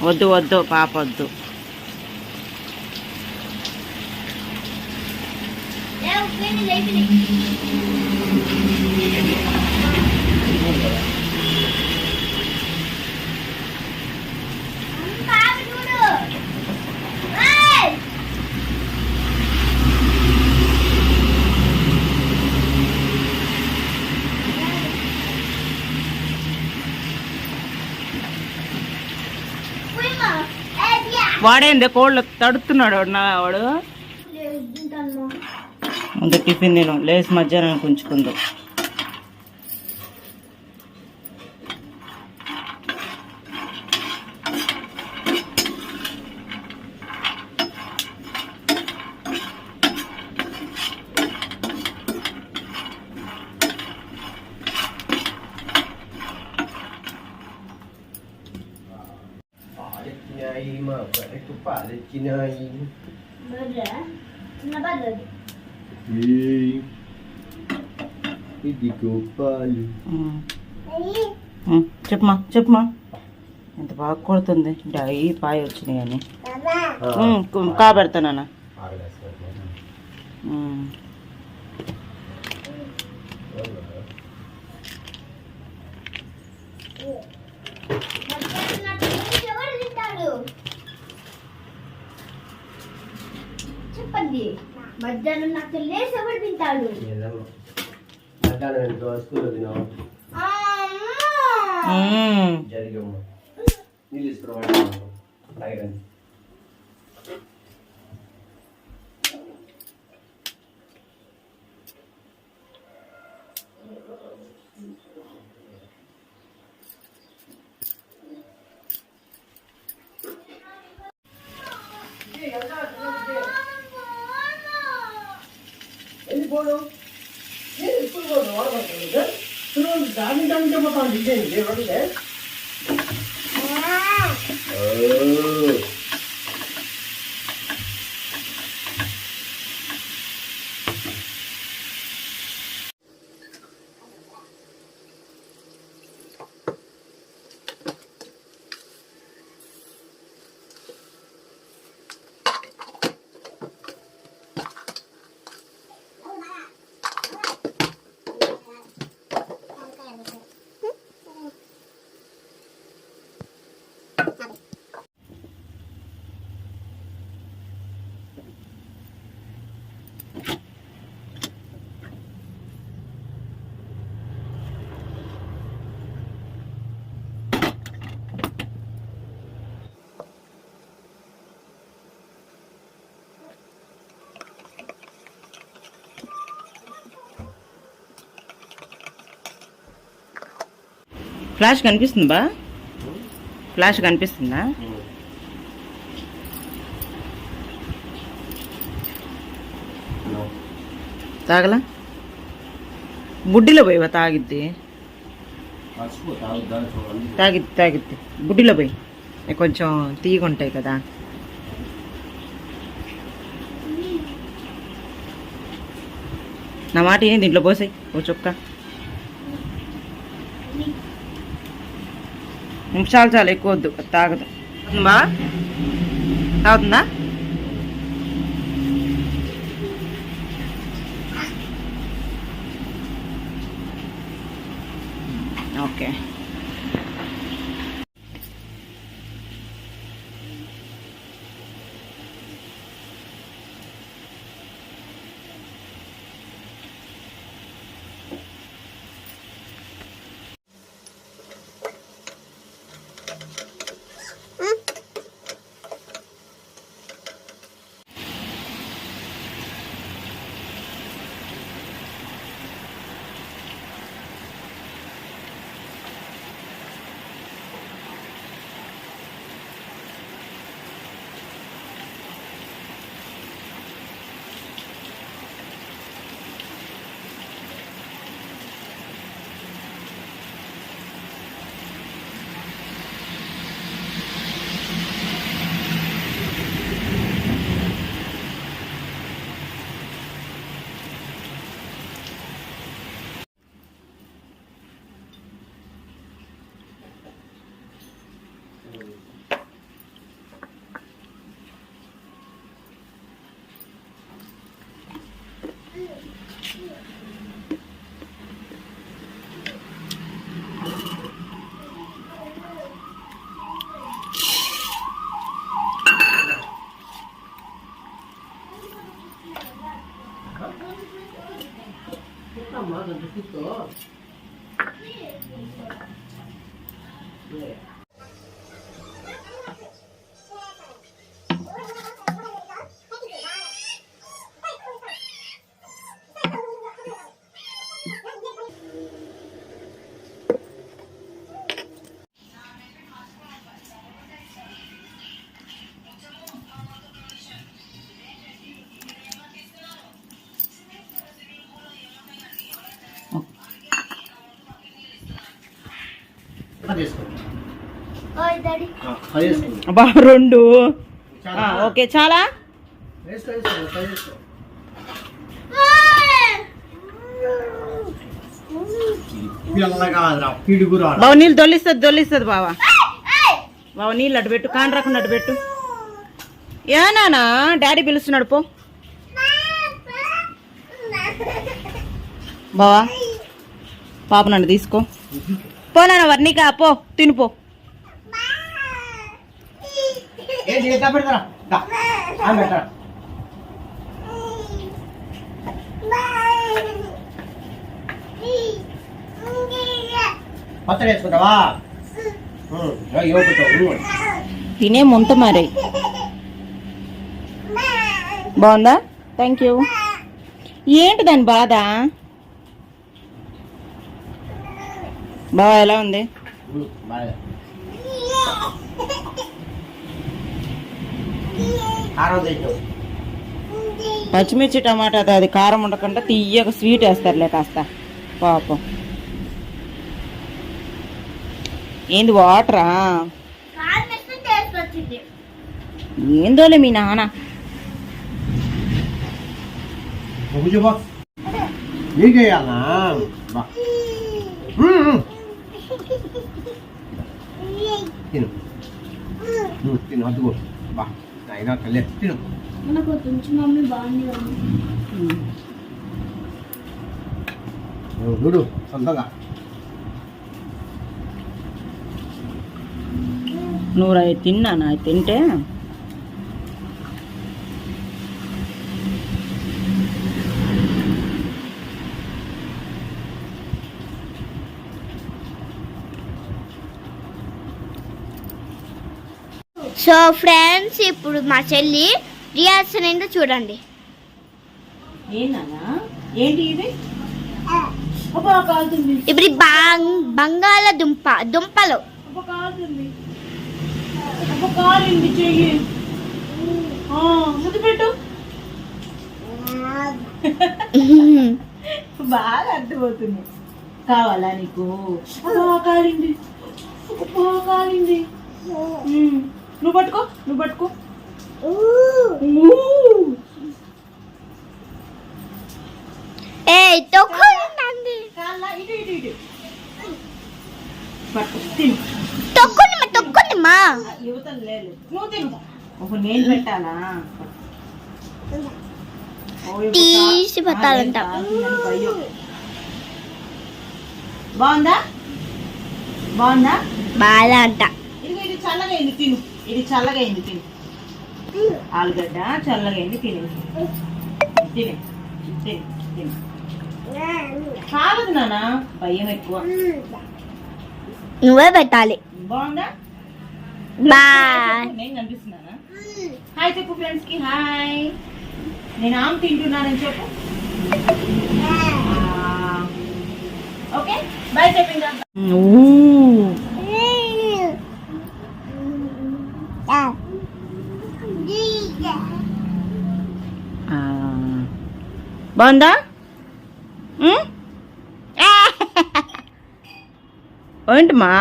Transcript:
వద్దు వద్దు పాప వద్దు. వాడేంది కోళ్ళు తడుతున్నాడు వాడు. ముందు టిఫిన్ తిను, లేచి మధ్యాహ్నం ఉంచుకుందాం. చెప్పమా చెప్పమా, ఎంత బాగా కొడుతుంది. డై పాయ వచ్చినాయి కానీ కాబెడతానా. చెప్పండి, మధ్యాహ్నం నాకు లేసి ఎవరు తింటాడు? ఫ్లాష్ కనిపిస్తుందా? ఫ్లాష్ కనిపిస్తుందా? తాగలా? బుడ్డిలో పోయివా తాగిద్ది. తాగిద్ది తాగిద్ది బుడ్డిలో పోయి, కొంచెం తీగ ఉంటాయి కదా. నా మాట ఏంటి, దీంట్లో పోసాయి ఓ చుక్క. నిమిషాలు చాలా ఎక్కువ వద్దు, తాగదు. బా తాగుతుందా? ఓకే. డాడీ అబ్బా 2. ఓకే చాలా. బావ నీళ్ళు దొల్లిస్తుంది బావా. బావ నీళ్ళు అటు పెట్టు, కాని రాకుండా అటు పెట్టు. ఏనానా డాడీ పిలుస్తున్నాడు పో. బావా పాప నన్ను తీసుకో పో. నాన్న వర్ణిక పో తినిపో. తినే ముంత మరి. బాగుందా? Thank you. ఏంటి దాని బాధ? బాగా ఎలా ఉంది? పచ్చిమిర్చి టమాటా అది కారం ఉండకుండా తీయగా స్వీట్ వేస్తారులే కాస్త. పాపం ఏంది వాటరా? ఏందోలే మీ నాన్న. నువ్వు అవి తిన్నాను, అవి తింటే సో ఫ్రెండ్స్ ఇప్పుడు మా చెల్లి రియాక్షన్ ఏంటో చూడండి. ఏంటి ఇది? ఇప్పుడు బంగాళదుంప దుంపలు చెయ్యి ముద్దు పెట్టు. బాగా అర్థమవుతుంది. కావాలా నీకు? కాలింది కాలింది. నువ్వు పట్టుకో నువ్వు పట్టుకో. తొక్కుందిమా యువతలు లేదు. నువ్వు తిను. నేను పెట్టాలా? తీసి పెట్టాలంట. బాగుందా? బాగుందా? బాగా అంట. ఇది చల్లగైంది తిను. ఇది చల్లగైంది తిను. ఆలుగడ్డ చల్లగైంది తిను. తినే తిను తిను. చాలదు నాన్న, భయం ఎక్కువ. నువ్వే పెట్టాలి. బాగుందా? నేను కనిపిస్తున్నానా? హాయ్ చెప్పు ఫ్రెండ్స్ కి. హాయ్. నేను ఆమె తింటున్నానని చెప్పు. ఓకే బాయ్ చెప్పిందా? బాగుందా? ఏంటమ్మా?